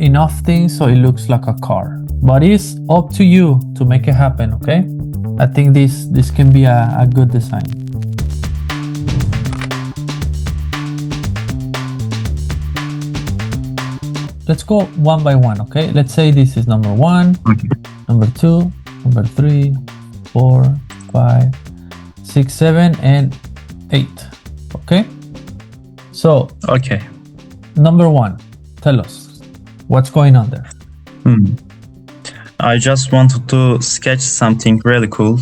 enough things so it looks like a car. But it's up to you to make it happen, okay? I think this can be a good design. Let's go one by one, okay? Let's say this is number 1, number 2, number 3, 4, 5, 6, 7, and 8, okay? So, Okay. number 1, tell us, what's going on there? I just wanted to sketch something really cool,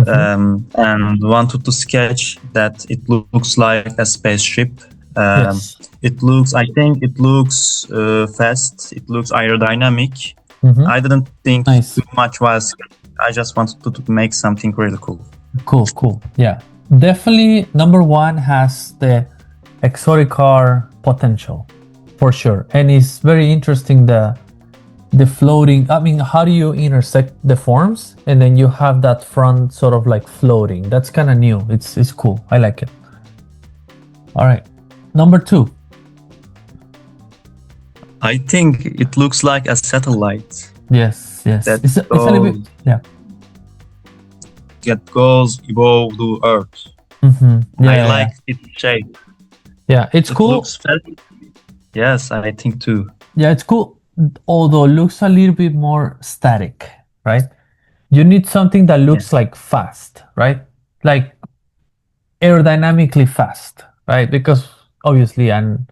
and wanted to sketch that it looks like a spaceship. Yes. I think it looks fast, it looks aerodynamic. I didn't think Nice. too much was, I just wanted to make something really cool. Cool. Yeah. Definitely number 1 has the exotic car potential, for sure. And it's very interesting the floating, I mean, how do you intersect the forms and then you have that front sort of like floating? That's kind of new. It's cool. I like it. All right. Number 2. I think it looks like a satellite Yes. It's a little bit, yeah. that goes above the Earth. Yeah, I like its shape. Yeah, it's It cool. looks fast. Yes, I think too. Yeah, it's cool. Although it looks a little bit more static, right? You need something that looks like fast, right? Like aerodynamically fast, right? Because obviously an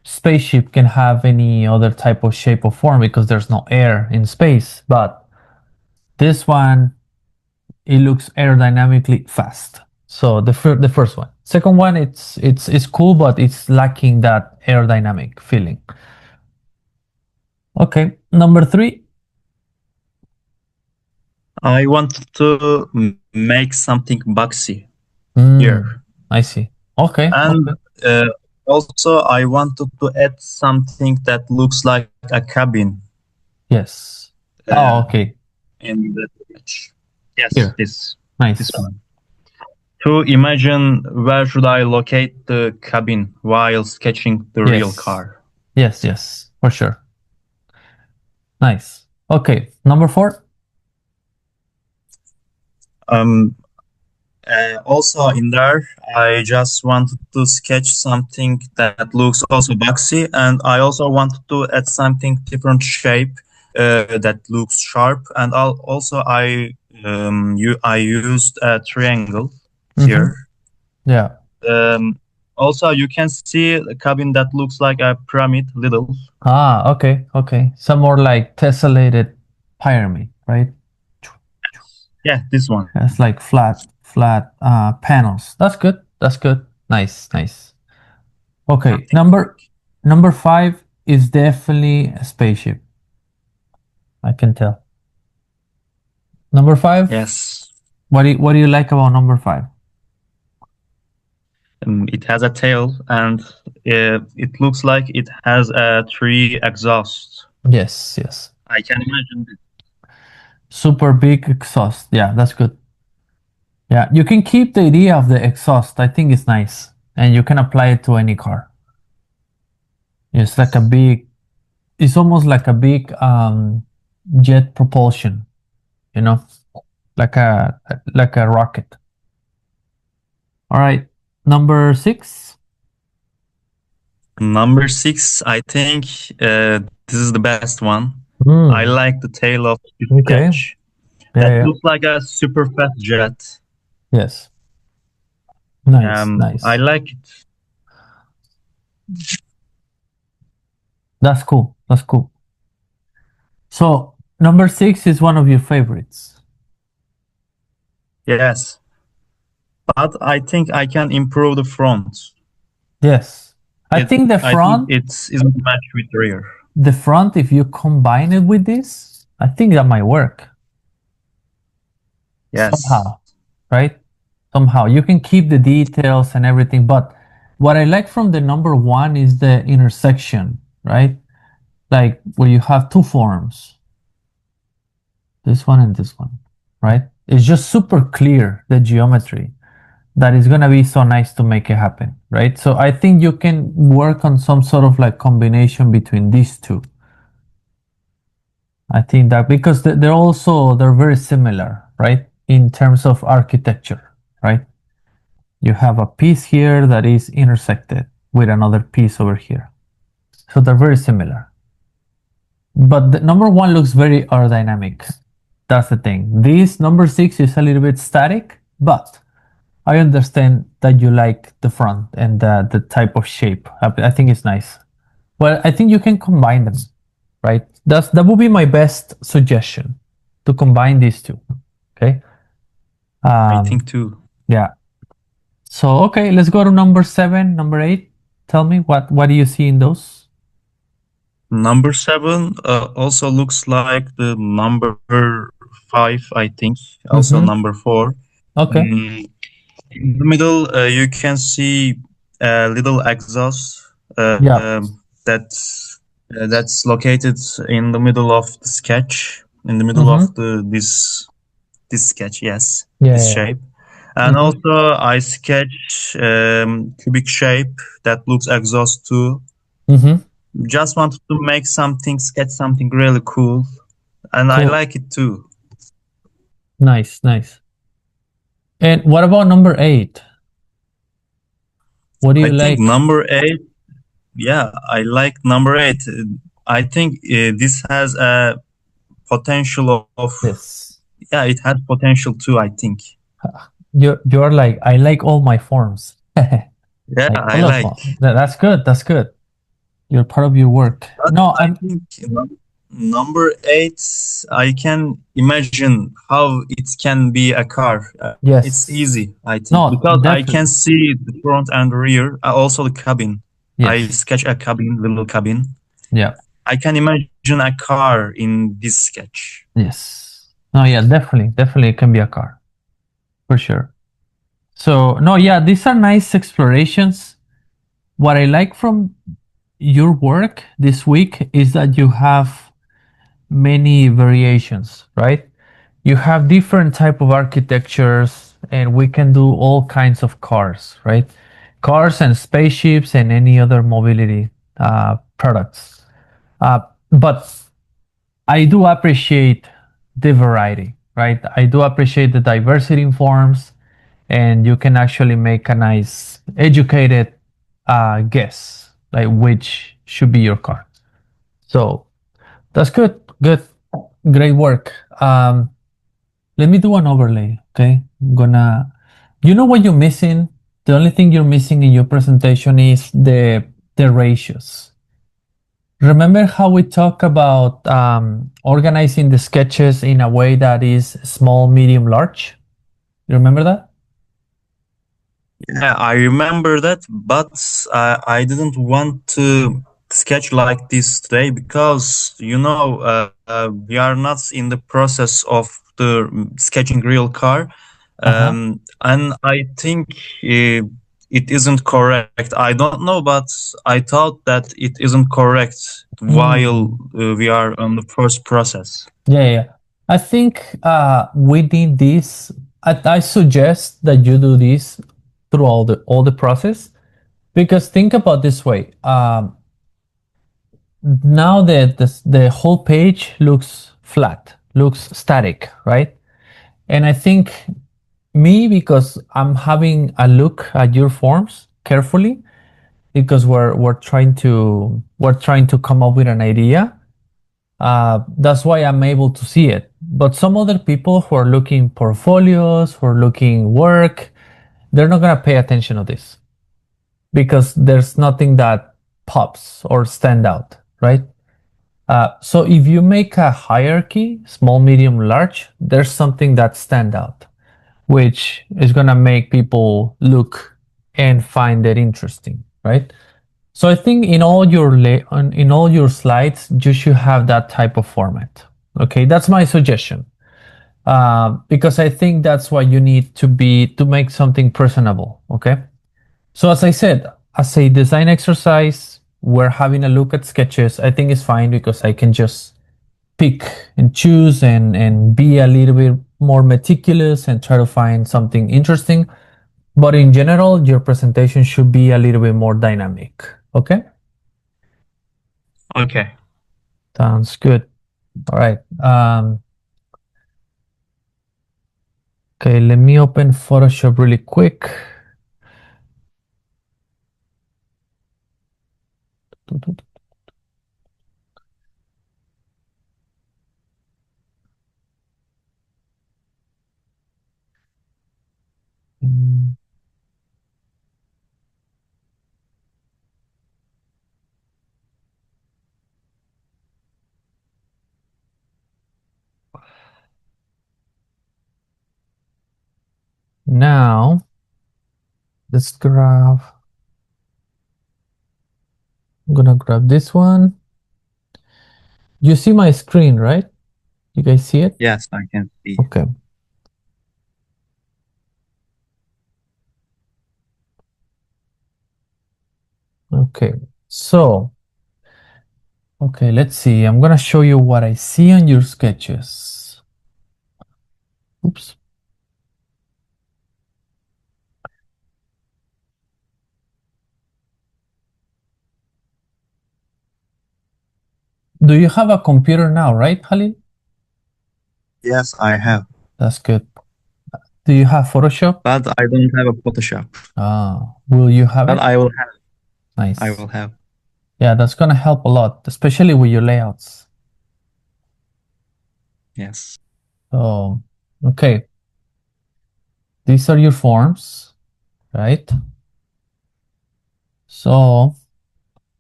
spaceship can have any other type of shape or form because there's no air in space. But this one, it looks aerodynamically fast. So the first one. Second one, it's cool, but it's lacking that aerodynamic feeling. Okay, number 3. I wanted to make something boxy here. I see. Okay. And also I wanted to add something that looks like a cabin Yes. Okay. in the image. Yes, Here. this Nice. one. To imagine where should I locate the cabin while sketching the real car. Yes, for sure. Nice. Okay, number 4. Also in there, I just wanted to sketch something that looks also boxy, and I also wanted to add something different shape that looks sharp, and I used a triangle here. Yeah. Also, you can see a cabin that looks like a pyramid, little. Okay. Some more like tessellated pyramid, right? Yeah, this one. It's like flat panels. That's good. Nice. Okay, number 5 is definitely a spaceship. I can tell. Number 5? Yes. What do you like about number 5? It has a tail, and it looks like it has a 3 exhaust. Yes. I can imagine it. Super big exhaust. Yeah, that's good. Yeah, you can keep the idea of the exhaust. I think it's nice. And you can apply it to any car. It's like it's almost like a big jet propulsion, you know, like a rocket. All right, number 6. Number 6, I think this is the best one. I like the tail of this sketch. That looks like a super fast jet. Yes. Nice. I like it. That's cool. So number 6 is one of your favorites. Yes. But I think I can improve the front. Yes. I think the front, it isn't matched with the rear. The front, if you combine it with this, I think that might work. Yes. Somehow, right? Somehow. You can keep the details and everything, but what I like from the number 1 is the intersection, right? Like where you have 2 forms. This one and this one, right? It's just super clear, the geometry. That is going to be so nice to make it happen, right? So I think you can work on some sort of like combination between these 2. I think that because they're very similar, right? In terms of architecture, right? You have a piece here that is intersected with another piece over here. So they're very similar. But the number one looks very aerodynamic. That's the thing. This number six is a little bit static, but I understand that you like the front and the type of shape. I think it's nice. Well, I think you can combine them, right? That would be my best suggestion to combine these two. Okay. I Um, think too. yeah. So okay, let's go to number seven, number eight. Tell me what do you see in those? Number seven also looks like the number five, I think. Also Mm-hmm. number four. Okay. Mm, in the middle, you can see a little exhaust Yeah. that's located in the middle of the sketch, in the middle of Mm-hmm. this sketch. Yes, Yeah. this Yeah. shape. And Mm-hmm. also, I sketch cubic shape that looks exhaust too. Mm-hmm. Just wanted to make something, sketch something really cool, and I Cool. like it too. Nice. Nice. And what about number eight? What do I you think like? number eight, yeah, I like number eight. I think this has a potential of, This. yeah, it has potential too, I think. You're like I like all my forms. Yeah, Like I all of like. them. That's good. That's good. You're part of your work. But No, I I'm think number eight, I can imagine how it can be a car. It's yes. easy, I think, No, because I can definitely. see the front and rear, also the cabin. I Yes. sketch a cabin, little cabin. Yeah. I can imagine a car in this sketch. Yes. No, yeah, definitely. Definitely it can be a car. For sure. So no, yeah, these are nice explorations. What I like from your work this week is that you have many variations, right? You have different type of architectures and we can do all kinds of cars, right? Cars and spaceships and any other mobility products. But I do appreciate the variety, right? I do appreciate the diversity in forms and you can actually make a nice educated guess like which should be your car. So that's good. Good. Great work. Let me do an overlay. Okay. I'm gonna, you know what you're missing? The only thing you're missing in your presentation is the ratios. Remember how we talk about organizing the sketches in a way that is small, medium, large? You remember that? Yeah, I remember that, but I didn't want to sketch like this today because we are not in the process of the sketching real car, Uh-huh. and I think it isn't correct. I don't know, but I thought that it isn't correct while Mm. we are on the first process. Yeah, yeah. I think we need this. I suggest that you do this through all the process because think about this way. Now that the whole page looks flat, looks static, right? And I think me because I'm having a look at your forms carefully because we're trying to come up with an idea. That's why I'm able to see it. But some other people who are looking portfolios, who are looking work, they're not gonna pay attention to this because there's nothing that pops or stand out, right? So if you make a hierarchy, small, medium, large, there's something that stand out, which is gonna make people look and find it interesting, right? So I think in all your slides, you should have that type of format. Okay, that's my suggestion. Because I think that's what you need to make something personable. Okay. So as I said, as a design exercise, we're having a look at sketches. I think it's fine because I can just pick and choose and be a little bit more meticulous and try to find something interesting. But in general, your presentation should be a little bit more dynamic. Okay. Okay. Sounds good. All right. Okay, let me open Photoshop really quick. Now, let's grab, I'm gonna grab this one. You see my screen, right? You guys see it? Yes, I can see. Okay. Okay. So, okay, let's see. I'm gonna show you what I see on your sketches. Oops. Do you have a computer now, right, Halil? Yes, I have. That's good. Do you have Photoshop? But I don't have a Photoshop. Will you have But it? I will have. I Nice. will have. Yeah, that's gonna help a lot, especially with your layouts. Yes. So, okay, these are your forms, right? So,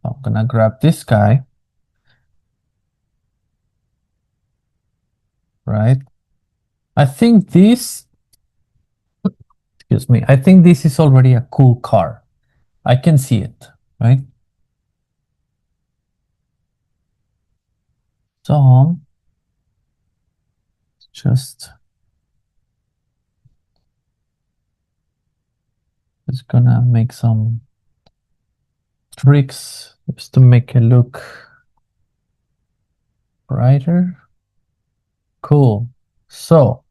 I'm gonna grab this guy, right? I think this, excuse me, I think this is already a cool car. I can see it, right? So, just gonna make some tricks just to make it look brighter. Cool. So,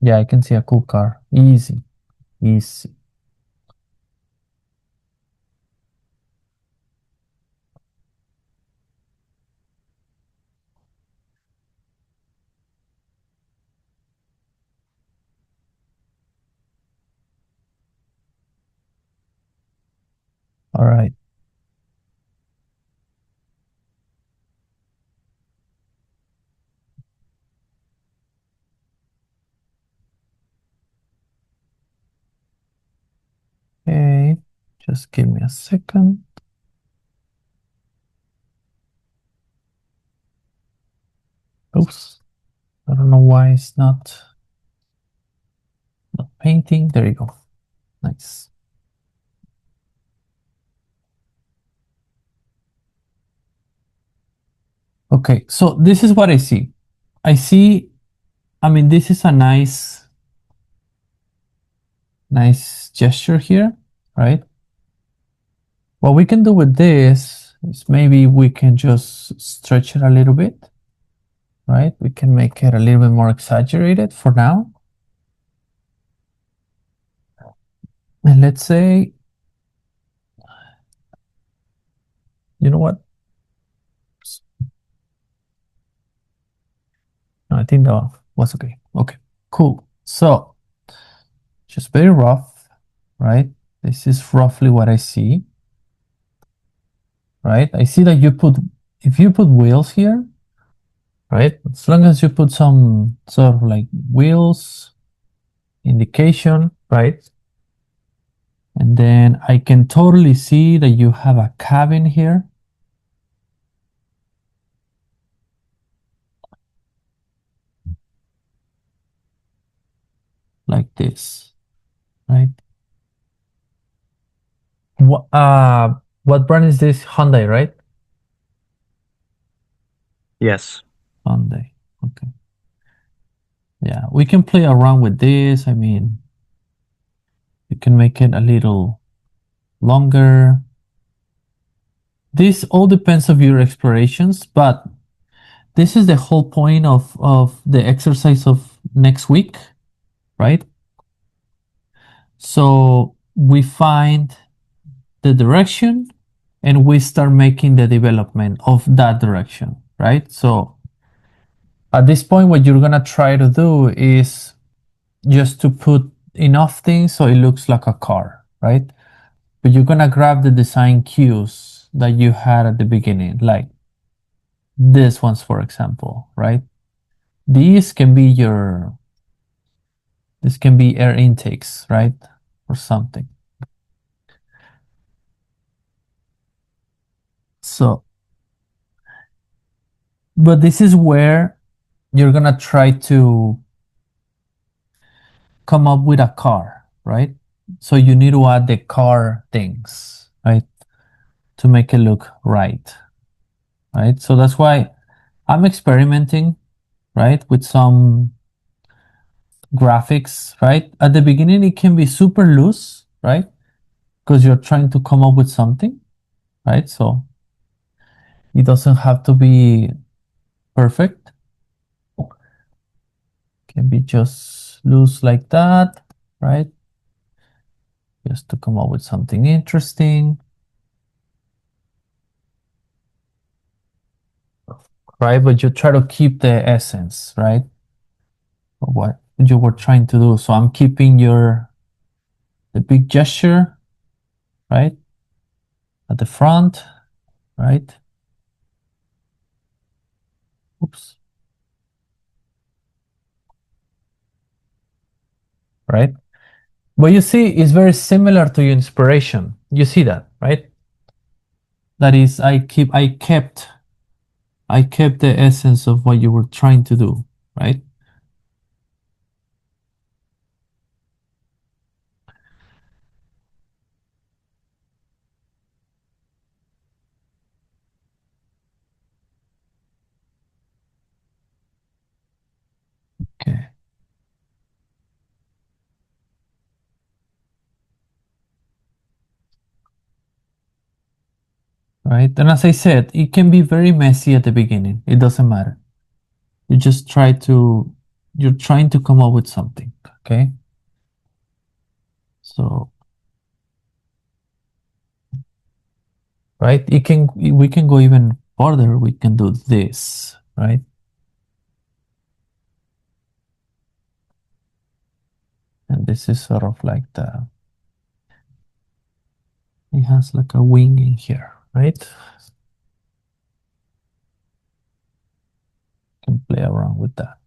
yeah, I can see a cool car. Easy, easy. All right. Okay, just give me a second. Oops, I don't know why it's not painting. There you go. Nice. Okay, so this is what I see. I mean, this is a nice gesture here, right? What we can do with this is maybe we can just stretch it a little bit, right? We can make it a little bit more exaggerated for now. And let's say, you know what? No, I think that was okay. Okay, cool. So just very rough, right? This is roughly what I see, right? I see that if you put wheels here, right? As long as you put some sort of like wheels indication, right? And then I can totally see that you have a cabin here. Like this, right? What brand is this? Hyundai, right? Yes. Hyundai. Okay. Yeah, we can play around with this. I mean, you can make it a little longer. This all depends of your explorations, but this is the whole point of the exercise of next week, right? So we find the direction and we start making the development of that direction, right? So at this point, what you're gonna try to do is just to put enough things so it looks like a car, right? But you're gonna grab the design cues that you had at the beginning, like this ones, for example, right? These can be this can be air intakes, right? Or something. So, but this is where you're gonna try to come up with a car, right? So you need to add the car things, right? To make it look right, right? So that's why I'm experimenting, right? With some graphics, right? At the beginning, it can be super loose, right? Because you're trying to come up with something, right? So it doesn't have to be perfect. It can be just loose like that, right? Just to come up with something interesting, right? But you try to keep the essence, right? Of what you were trying to do. So I'm keeping the big gesture, right? At the front, right? Oops. Right? But you see, it's very similar to your inspiration. You see that, right? That is, I kept the essence of what you were trying to do, right? Okay. Right? And as I said, it can be very messy at the beginning. It doesn't matter. You just you're trying to come up with something, okay? So, right? We can go even further. We can do this, right? And this is sort of like it has like a wing in here, right? Can play around with that.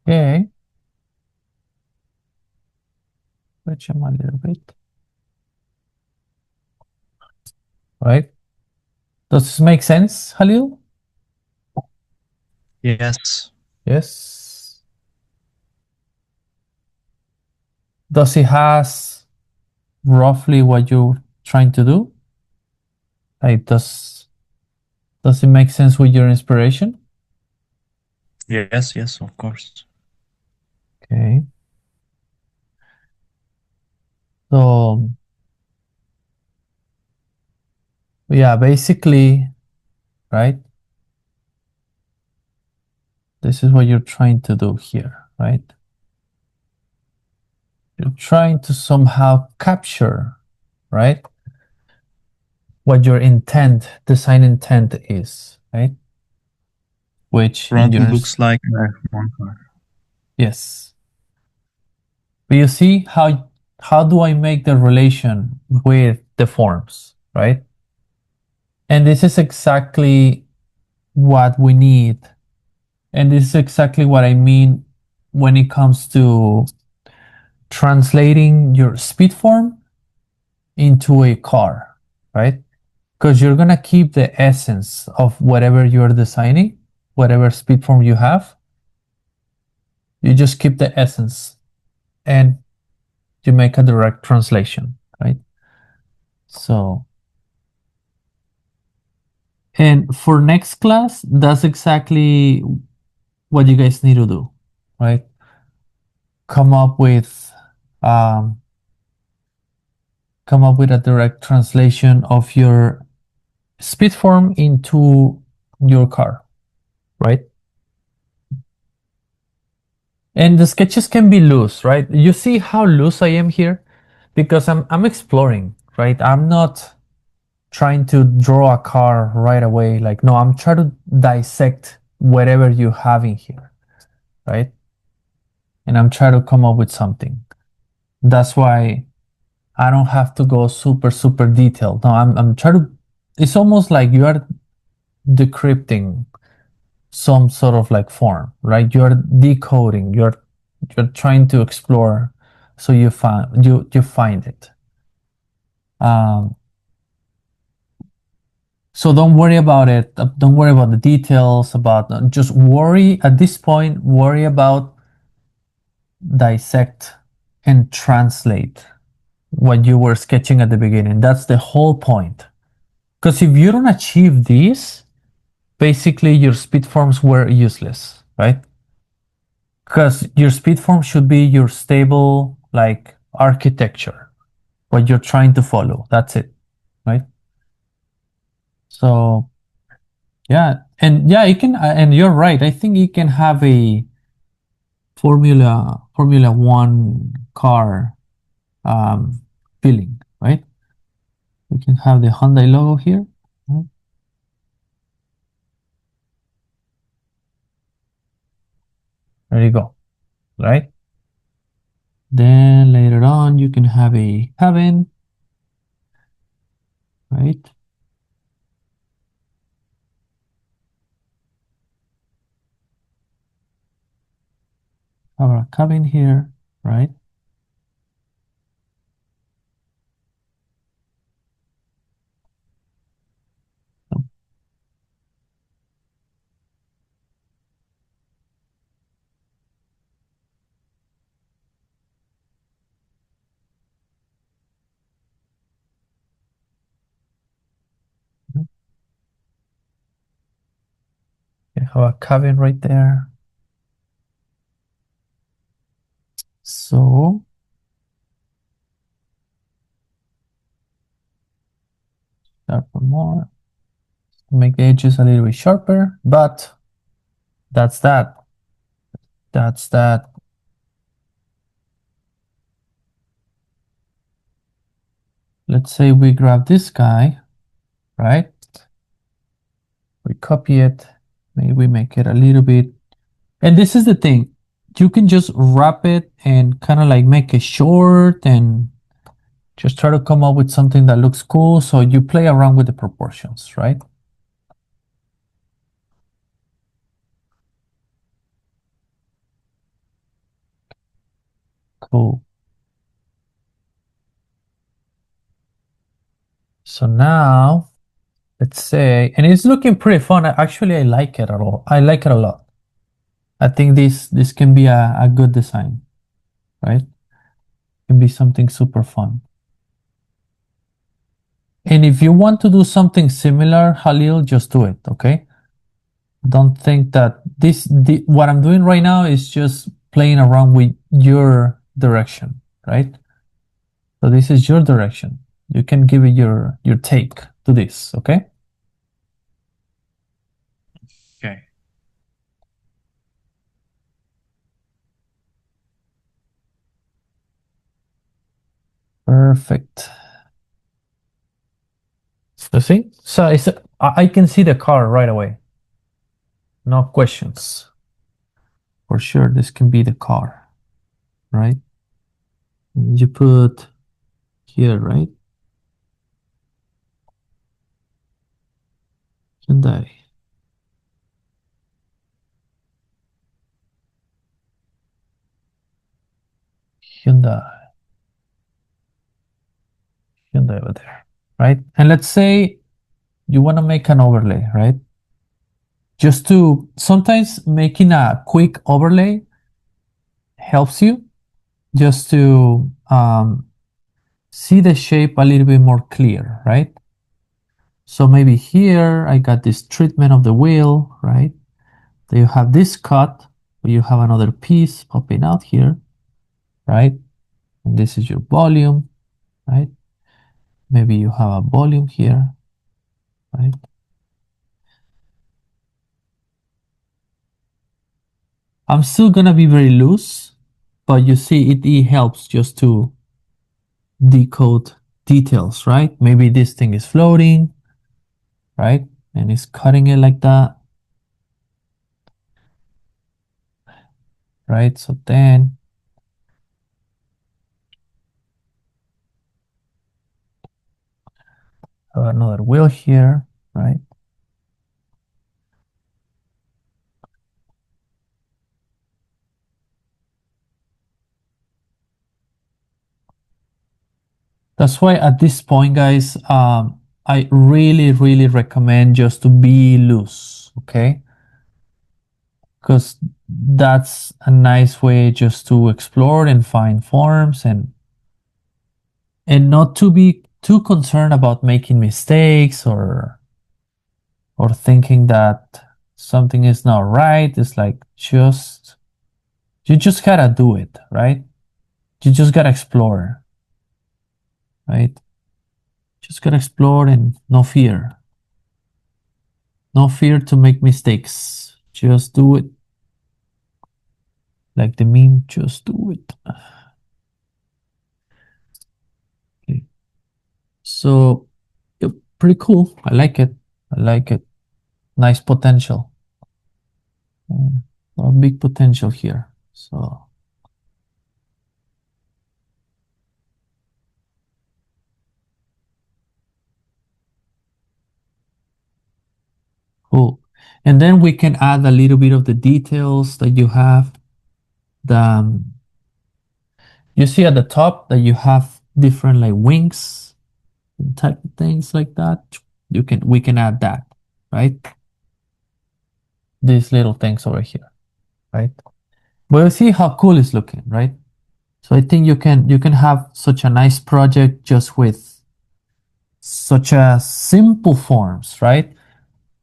Okay. Stretch them a little bit, right? Does this make sense, Halil? Yes. Yes. Does it has roughly what you're trying to do? Like, does it make sense with your inspiration? Yes, yes, of course. Okay. So yeah, basically, right? This is what you're trying to do here, right? You're trying to somehow capture, right? What your design intent is, right? Which in Front your, looks like a F-1 car. yes. But you see how do I make the relation with the forms, right? And this is exactly what we need. And this is exactly what I mean when it comes to translating your speed form into a car, right? Because you're gonna keep the essence of whatever you're designing, whatever speed form you have. You just keep the essence and you make a direct translation, right? So, and for next class, that's exactly what you guys need to do, right? Come up with um, come up with a direct translation of your speed form into your car, right? And the sketches can be loose, right? You see how loose I am here? Because I'm exploring, right? I'm not trying to draw a car right away. Like, no, I'm trying to dissect whatever you have in here, right? And I'm trying to come up with something. That's why I don't have to go super, super detailed. No, I'm trying to, it's almost like you are decrypting some sort of like form, right? You're decoding, you're trying to explore so you find it. Um, so don't worry about it. Don't worry about the details about just worry at this point, worry about dissect and translate what you were sketching at the beginning. That's the whole point. Because if you don't achieve this, basically your speed forms were useless, right? Because your speed form should be your stable like architecture, what you're trying to follow. That's it, right? So yeah, and yeah, it can, and you're right. I think you can have a Formula One car feeling, right? We can have the Hyundai logo here. Right? There you go, right? Then later on, you can have a cabin, right? Have a cabin here, right? You have a cabin right there. So sharper more, make the edges a little bit sharper, but that's that. That's that. Let's say we grab this guy, right? We copy it. Maybe we make it a little bit. And this is the thing. You can just wrap it and kind of like make it short and just try to come up with something that looks cool. So you play around with the proportions, right? Cool. So now let's say, and it's looking pretty fun. Actually, I like it at all. I like it a lot. I think this can be a good design, right? Can be something super fun. And if you want to do something similar, Halil, just do it, okay? Don't think that what I'm doing right now is just playing around with your direction, right? So this is your direction. You can give it your take to this, okay? Okay. Perfect. You see? So I can see the car right away. No questions. For sure, this can be the car, right? You put here, right? Hyundai. Hyundai. Hyundai over there, right? And let's say you want to make an overlay, right? Just to sometimes making a quick overlay helps you just to see the shape a little bit more clear, right? So maybe here I got this treatment of the wheel, right? Then you have this cut, but you have another piece popping out here, right? And this is your volume, right? Maybe you have a volume here, right? I'm still gonna be very loose, but you see, it helps just to decode details, right? Maybe this thing is floating, right? And it's cutting it like that, right? So then another wheel here, right? That's why at this point, guys, I really, really recommend just to be loose, okay? Because that's a nice way just to explore and find forms and not to be too concerned about making mistakes or thinking that something is not right. It's like you just gotta do it, right? You just gotta explore, right? Just gotta explore and no fear. No fear to make mistakes. Just do it. Like the meme, just do it. Okay. So, yep, pretty cool. I like it. I like it. Nice potential. A big potential here. So, cool. And then we can add a little bit of the details that you have. The you see at the top that you have different like wings and type of things like that. We can add that, right? These little things over here, right? But you see how cool it's looking, right? So I think you can have such a nice project just with such a simple forms, right?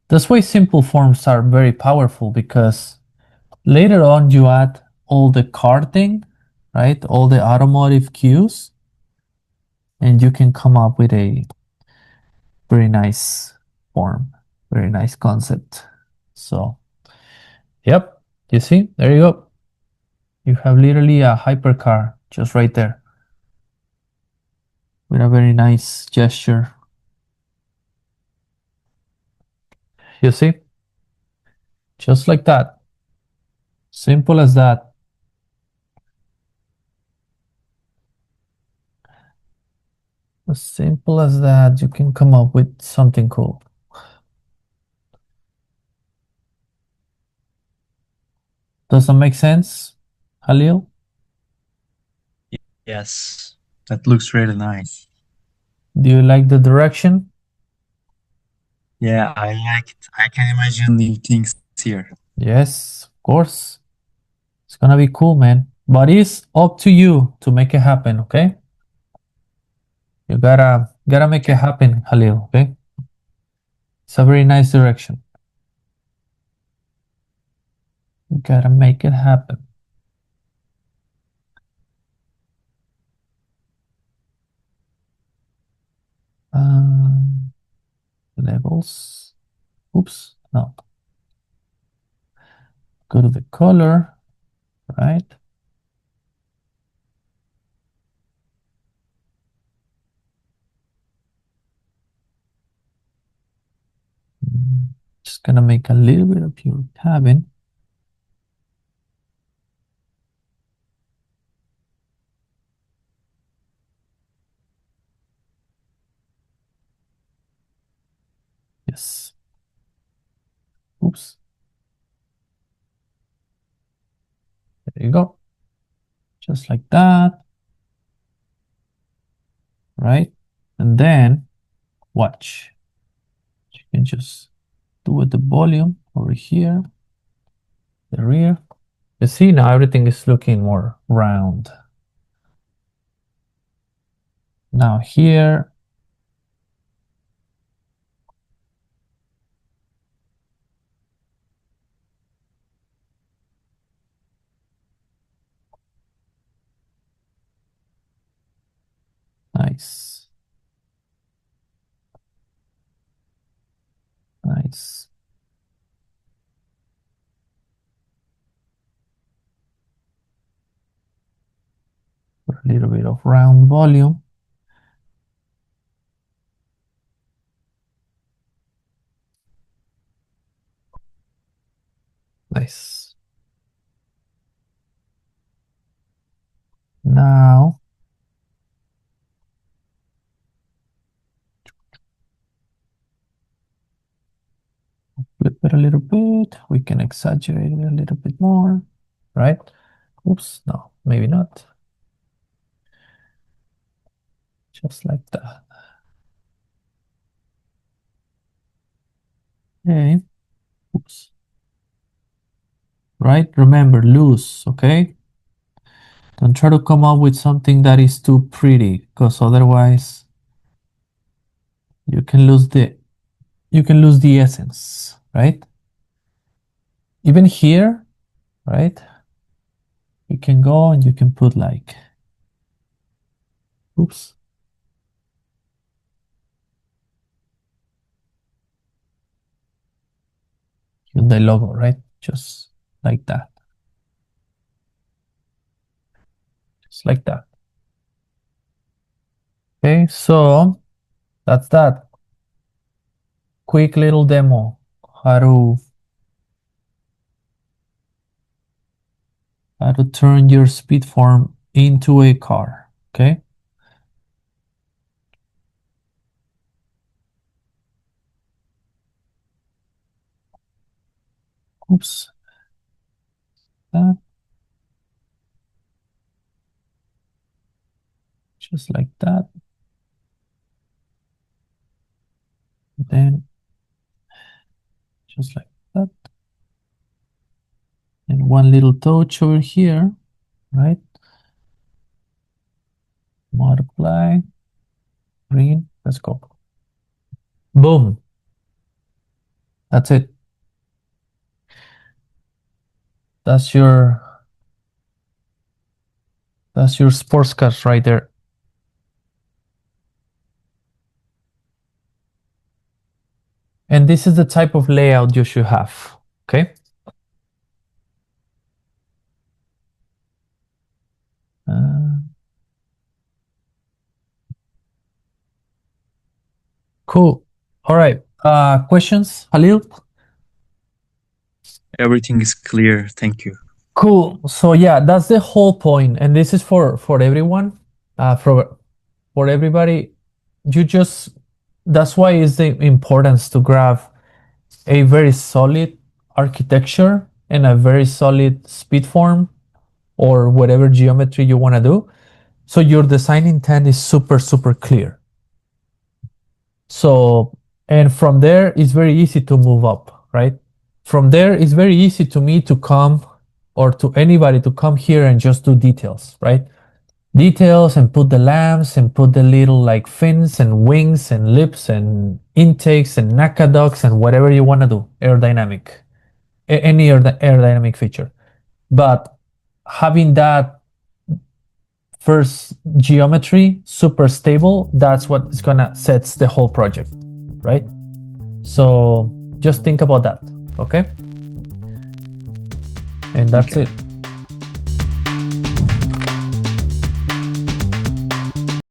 That's why simple forms are very powerful because later on you add all the car thing, right? All the automotive cues, and you can come up with a very nice form, very nice concept. So, yep, you see, there you go. You have literally a hypercar just right there with a very nice gesture. You see, just like that. Simple as that. As simple as that, you can come up with something cool. Does that make sense, Halil? Yes, that looks really nice. Do you like the direction? Yeah, I like it. I can imagine new things here. Yes, of course. It's gonna be cool, man. But it's up to you to make it happen, okay? You gotta make it Okay. happen, Halil, okay? It's a very nice direction. You gotta make it happen. Um, levels. Oops, no. Go to the color, right? Just gonna make a little bit of your cabin. Yes. Oops. There you go. Just like that, right? And then watch. You can just do it the volume over here, the rear. You see now everything is looking more round. Now here, nice, nice. A little bit of round volume. Nice. Now, flip it a little bit. We can exaggerate it a little bit more, right? Oops, no, maybe not. Just like that. Okay. Oops. Right? Remember, loose, okay? Don't try to come up with something that is too pretty, because otherwise you can lose the essence, right? Even here, right? You can go and you can put like, oops. Hyundai logo, right? Just like that. Just like that. Okay, so that's that. Quick little demo. How to turn your speed form into a car. Okay. Oops. That. Just like that. Then just like that. And one little touch over here, right? Multiply. Green. Let's go. Boom. That's it. That's your sports cars right there. And this is the type of layout you should have. Okay. Cool. All right. Questions, Halil? Everything is clear. Thank you. Cool. So yeah, that's the whole point, and this is for everyone, for everybody. That's why it's the importance to grab a very solid architecture and a very solid speed form or whatever geometry you want to do. So your design intent is super, super clear. So, and from there, it's very easy to move up, right? From there, it's very easy to me to come or to anybody to come here and just do details, right? Details and put the lamps and put the little like fins and wings and lips and intakes and NACA ducts and whatever you want to do, aerodynamic, any aerodynamic feature. But having that first geometry super stable, that's what is gonna sets the whole project, right? So just think about that, okay? And that's it.